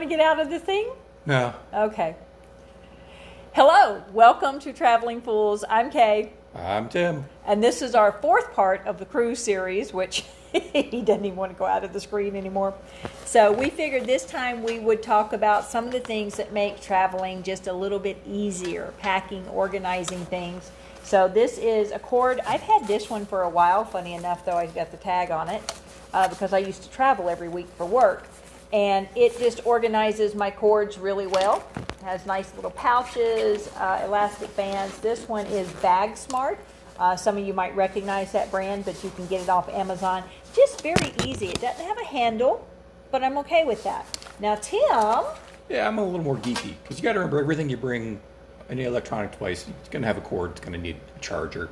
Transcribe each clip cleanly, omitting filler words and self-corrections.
get out of the thing? No. Okay. Hello, welcome to Traveling Fools. I'm Kay. I'm Tim. And this is our fourth part of the cruise series, which he doesn't even want to go out of the screen anymore. So we figured this time we would talk about some of the things that make traveling just a little bit easier, packing, organizing things. So this is a cord. I've had this one for a while, funny enough, though I've got the tag on it, because I used to travel every week for work. And it just organizes my cords really well. It has nice little pouches, elastic bands. This one is Bag Smart. Some of you might recognize that brand, but you can get it off Amazon. Just very easy. It doesn't have a handle, but I'm okay with that. Now, Tim. Yeah, I'm a little more geeky because you got to remember everything you bring, any electronic device, it's going to have a cord. It's going to need a charger.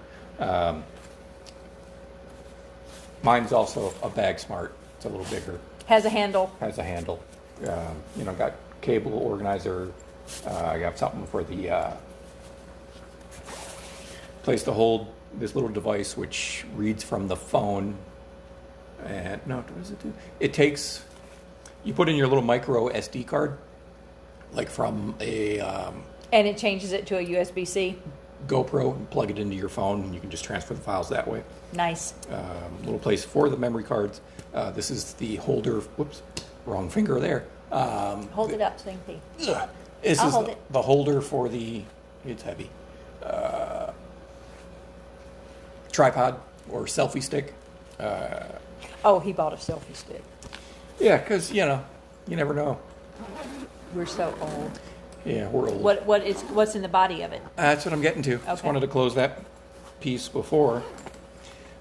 Mine's also a Bag Smart. It's a little bigger. Has a handle. Has a handle. Got cable organizer. I got something for the place to hold this little device, which reads from the phone. And no, what does it do? It takes. You put in your little micro SD card, like from a. And it changes it to a USB-C. GoPro, and plug it into your phone, and you can just transfer the files that way. Nice. Little place for the memory cards. This is the holder. Whoops, wrong finger there. Hold it up, Stinky. This I'll is hold it. the holder for the. It's heavy. Tripod or selfie stick. Oh, he bought a selfie stick. Yeah, because you never know. We're so old. Yeah, we're old. What's in the body of it? That's what I'm getting to. Just Okay. wanted to close that piece before.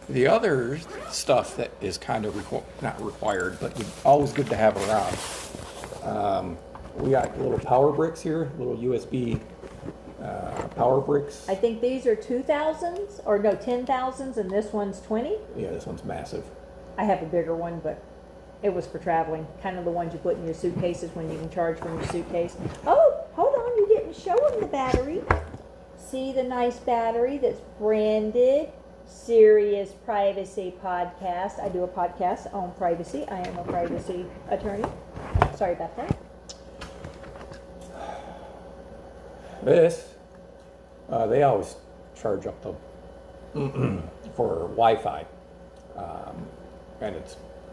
The other stuff that is kind of not required, but always good to have around. We got little power bricks here, little USB power bricks. I think these are 2000s, or no, 10,000s, and this one's 20. Yeah, this one's massive. I have a bigger one, but it was for traveling. Kind of the ones you put in your suitcases when you can charge from your suitcase. Oh, hold on, you didn't show them the battery. See the nice battery that's branded Serious Privacy Podcast. I do a podcast on privacy. I am a privacy attorney. Sorry about that. This, they always charge up for Wi-Fi, and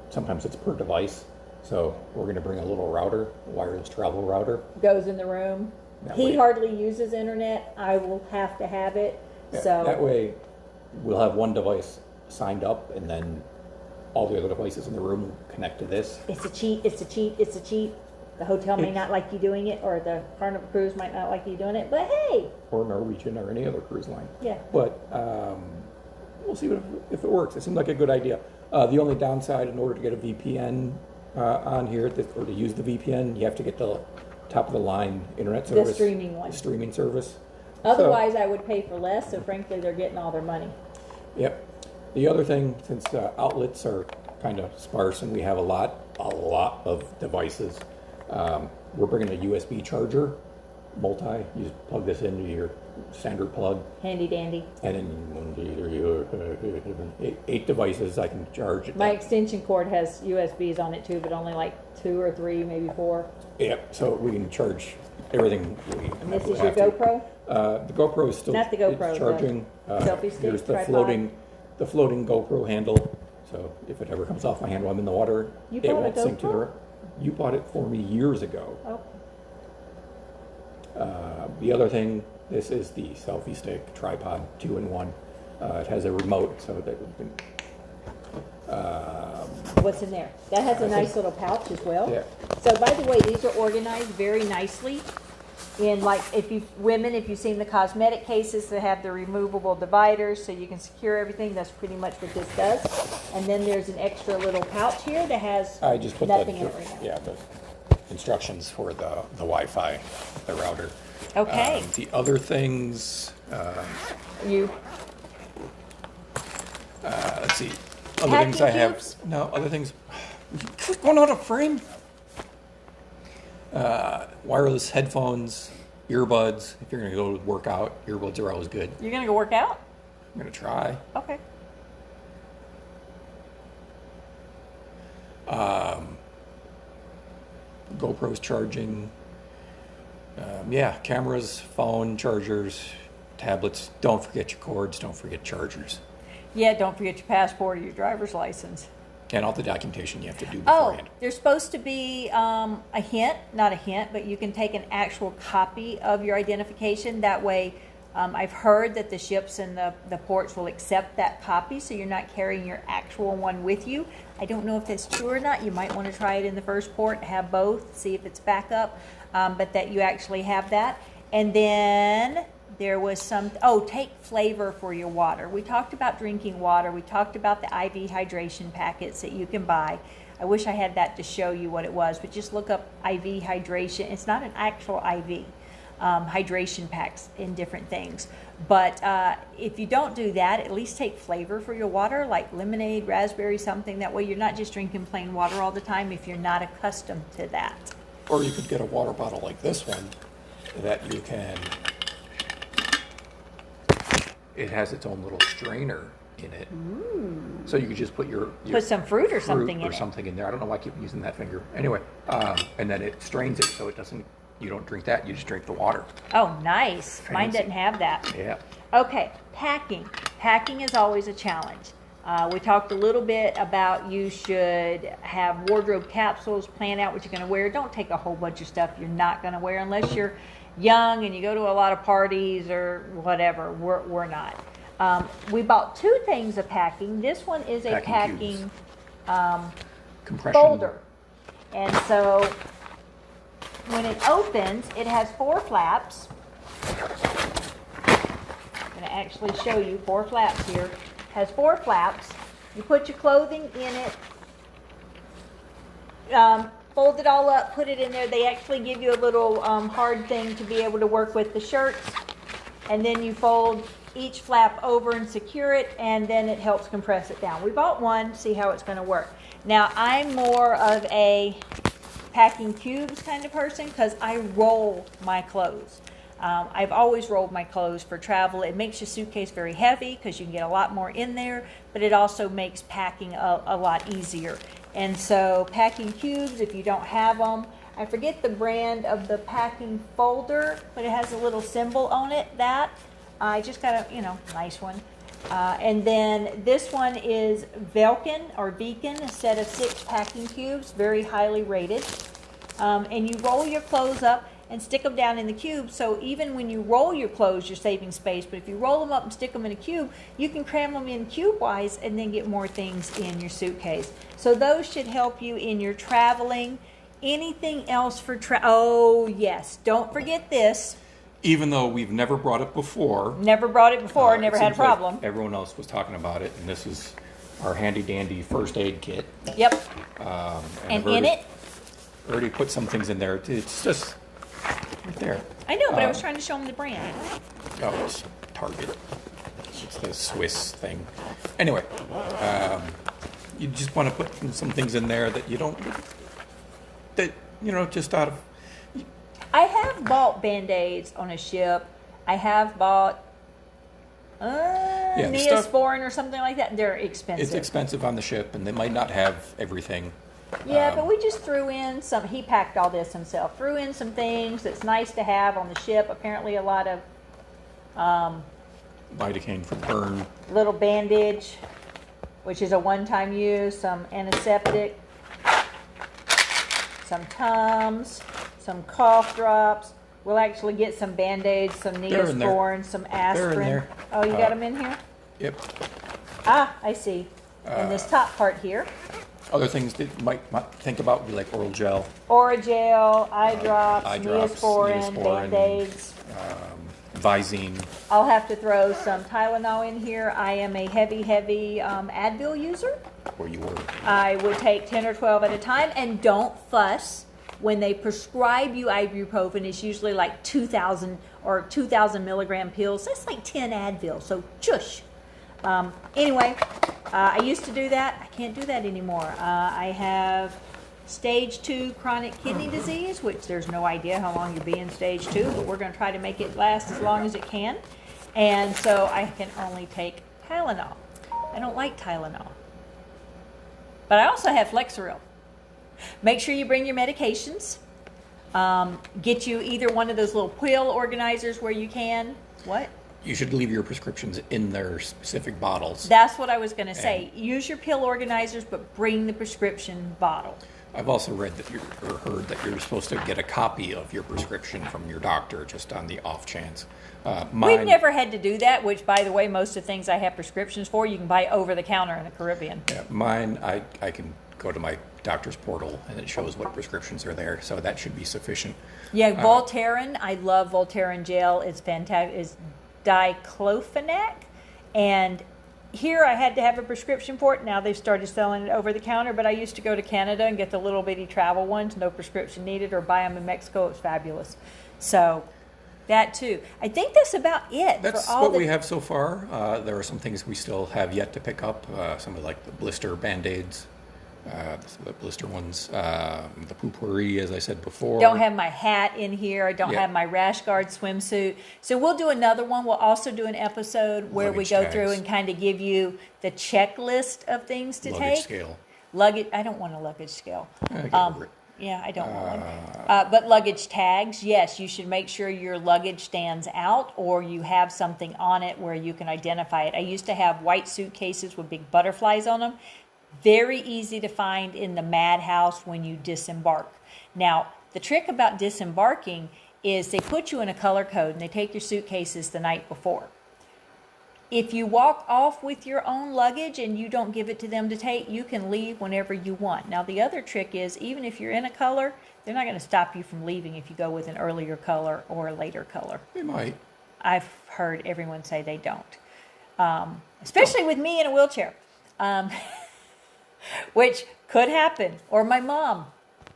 sometimes it's per device. So we're going to bring a little router, wireless travel router. Goes in the room. He hardly uses internet. I will have to have it. Yeah, So that way, we'll have one device signed up, and then all the other devices in the room connect to this. it's a cheat. It's a cheat. It's a cheat. The hotel may not like you doing it, or the Carnival Cruise might not like you doing it. But hey, Or Norwegian, or any other cruise line. yeah. But we'll see if it works. It seemed like a good idea. The only downside, in order to get a VPN on here, or to use the VPN, you have to get the top of the line internet service. The streaming one. The streaming service. Otherwise, I would pay for less. So frankly, they're getting all their money. Yep. The other thing, since outlets are kind of sparse and we have a lot of devices, we're bringing a USB charger, you just plug this into your standard plug, Handy dandy. and in 8 devices I can charge it. My extension cord has USBs on it too, but only like 2 or 3, maybe 4. Yep, so we can charge everything. And this is your GoPro? The GoPro is still Not the GoPro, it's charging. selfie stick, Here's the tripod. floating GoPro handle. So if it ever comes off my hand while I'm in the water, You it bought a won't sink to the. GoPro? You bought it for me years ago. Oh, The other thing, this is the selfie stick tripod, 2-in-1. It has a remote, so that we can. what's in there? That has a nice little pouch as well. Yeah. So by the way, these are organized very nicely. In like, if you've seen the cosmetic cases that have the removable dividers so you can secure everything, that's pretty much what this does. And then there's an extra little pouch here that has I just put nothing in it right now. Yeah, the instructions for the Wi-Fi, the router. Okay. The other things, let's see. Other Packing things I have. cubes? No, other things. What's going on a frame? Wireless headphones, earbuds. If you're going to go work out, earbuds are always good. You're going to go work out? I'm going to try. Okay. GoPro's charging. Yeah, cameras, phone, chargers, tablets. Don't forget your cords. Don't forget chargers. Yeah, don't forget your passport or your driver's license. And all the documentation you have to do Oh, beforehand. there's supposed to be a hint, not a hint, but you can take an actual copy of your identification. That way, I've heard that the ships and the ports will accept that copy, so you're not carrying your actual one with you. I don't know if that's true or not. You might want to try it in the first port, have both, see if it's back up, but that you actually have that. And then there was take flavor for your water. We talked about drinking water. We talked about the IV hydration packets that you can buy. I wish I had that to show you what it was, but just look up IV hydration. It's not an actual IV. Hydration packs in different things. But if you don't do that, at least take flavor for your water, like lemonade, raspberry, something. That way you're not just drinking plain water all the time if you're not accustomed to that. Or you could get a water bottle like this one that you can, it has its own little strainer in it. Ooh. So you could just put your put some fruit or something in there. I don't know why I keep using that finger. Anyway, and then it strains it so it doesn't, you don't drink that, you just drink the water. Oh, nice. Fancy. Mine doesn't have that. Yeah. Okay, packing. Packing is always a challenge. We talked a little bit about you should have wardrobe capsules, plan out what you're going to wear. Don't take a whole bunch of stuff you're not going to wear unless you're young and you go to a lot of parties or whatever. We're not. We bought 2 things of packing. This one is a packing compression folder. And so when it opens, it has 4 flaps. I'm going to actually show you 4 flaps here. Has 4 flaps. You put your clothing in it, fold it all up, put it in there. They actually give you a little hard thing to be able to work with the shirts. And then you fold each flap over and secure it, and then it helps compress it down. We bought one, see how it's going to work. Now, I'm more of a packing cubes kind of person because I roll my clothes. I've always rolled my clothes for travel. It makes your suitcase very heavy because you can get a lot more in there, but it also makes packing a lot easier. And so packing cubes, if you don't have them, I forget the brand of the packing folder, but it has a little symbol on it. That I just got a nice one. And then this one is Velkin or Beacon, a set of 6 packing cubes, very highly rated. And you roll your clothes up and stick them down in the cube. So even when you roll your clothes, you're saving space. But if you roll them up and stick them in a cube, you can cram them in cube-wise and then get more things in your suitcase. So those should help you in your traveling. Anything else for oh, yes. Don't forget this. Even though we've never brought it before. Never brought it before, never had a problem. Like everyone else was talking about it, and this is our handy-dandy first aid kit. Yep. And in it? Already put some things in there. It's just right there. I know, but I was trying to show them the brand. Oh, it's Target. It's the Swiss thing. Anyway, you just want to put some things in there that you don't, just out of. I have bought Band-Aids on a ship. I have bought Neosporin or something like that. They're expensive. It's expensive on the ship, and they might not have everything. Yeah, but we just threw in some. He packed all this himself. Threw in some things that's nice to have on the ship. Apparently, a lot of lidocaine for burn. Little bandage, which is a one-time use. Some antiseptic. Some Tums. Some cough drops. We'll actually get some Band-Aids, some Neosporin, some aspirin. They're in there. Oh, you got them in here? Yep. Ah, I see. In this top part here. Other things that you might think about would be like oral gel. Oragel, eye drops, Neosporin, Band-Aids. Visine. I'll have to throw some Tylenol in here. I am a heavy Advil user. Or you were. I would take 10 or 12 at a time, and don't fuss. When they prescribe you ibuprofen, it's usually like 2,000 or 2,000 milligram pills. That's like 10 Advil, so shush. Anyway, I used to do that. I can't do that anymore. I have stage 2 chronic kidney disease, which there's no idea how long you'll be in stage 2, but we're going to try to make it last as long as it can. And so I can only take Tylenol. I don't like Tylenol. But I also have Flexeril. Make sure you bring your medications. Get you either one of those little pill organizers where you can. What? You should leave your prescriptions in their specific bottles. That's what I was going to say. Use your pill organizers, but bring the prescription bottle. I've also read that or heard that you're supposed to get a copy of your prescription from your doctor just on the off chance. We've never had to do that, which, by the way, most of the things I have prescriptions for, you can buy over the counter in the Caribbean. Yeah, mine, I can go to my doctor's portal and it shows what prescriptions are there, so that should be sufficient. Yeah, Voltaren. I love Voltaren gel. It's fantastic. It's diclofenac, and here I had to have a prescription for it. Now they've started selling it over the counter, but I used to go to Canada and get the little bitty travel ones, no prescription needed, or buy them in Mexico. It's fabulous. So that too. I think that's about it. That's for all what we have so far. There are some things we still have yet to pick up. Some of like the blister Band-Aids, the blister ones, the Poo-Pourri, as I said before. Don't have my hat in here. I don't Yeah. have my rash guard swimsuit. So we'll do another one. We'll also do an episode where we Luggage go through tags. and kind of give you the checklist of things to Luggage take. scale. Luggage. I don't want a luggage scale. Get over it. Yeah, I don't want one. But luggage tags, yes, you should make sure your luggage stands out or you have something on it where you can identify it. I used to have white suitcases with big butterflies on them. Very easy to find in the madhouse when you disembark. Now, the trick about disembarking is they put you in a color code and they take your suitcases the night before. If you walk off with your own luggage and you don't give it to them to take, you can leave whenever you want. Now, the other trick is even if you're in a color, they're not going to stop you from leaving if you go with an earlier color or a later color. They might. I've heard everyone say they don't, especially with me in a wheelchair, which could happen. Or my mom,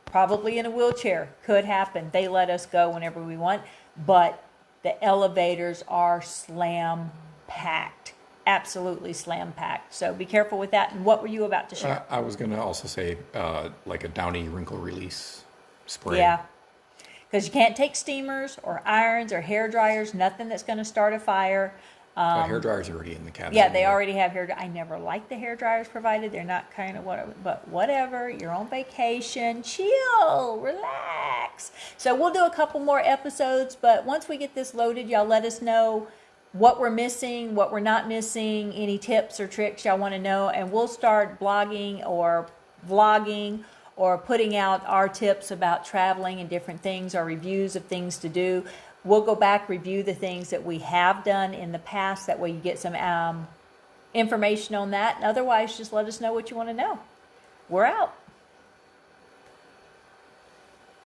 probably in a wheelchair, could happen. They let us go whenever we want, but the elevators are slam packed, absolutely slam packed. So be careful with that. And what were you about to share? I was going to also say like a Downy wrinkle release spray. Yeah, because you can't take steamers or irons or hair dryers, nothing that's going to start a fire. The hair dryer's already in the cabinet. Yeah, they already have hair. I never liked the hair dryers provided. They're not kind of whatever, but whatever. You're on vacation. Chill, relax. So we'll do a couple more episodes, but once we get this loaded, y'all let us know what we're missing, what we're not missing, any tips or tricks y'all want to know, and we'll start blogging or vlogging or putting out our tips about traveling and different things, our reviews of things to do. We'll go back, review the things that we have done in the past. That way you get some information on that. And otherwise, just let us know what you want to know. We're out.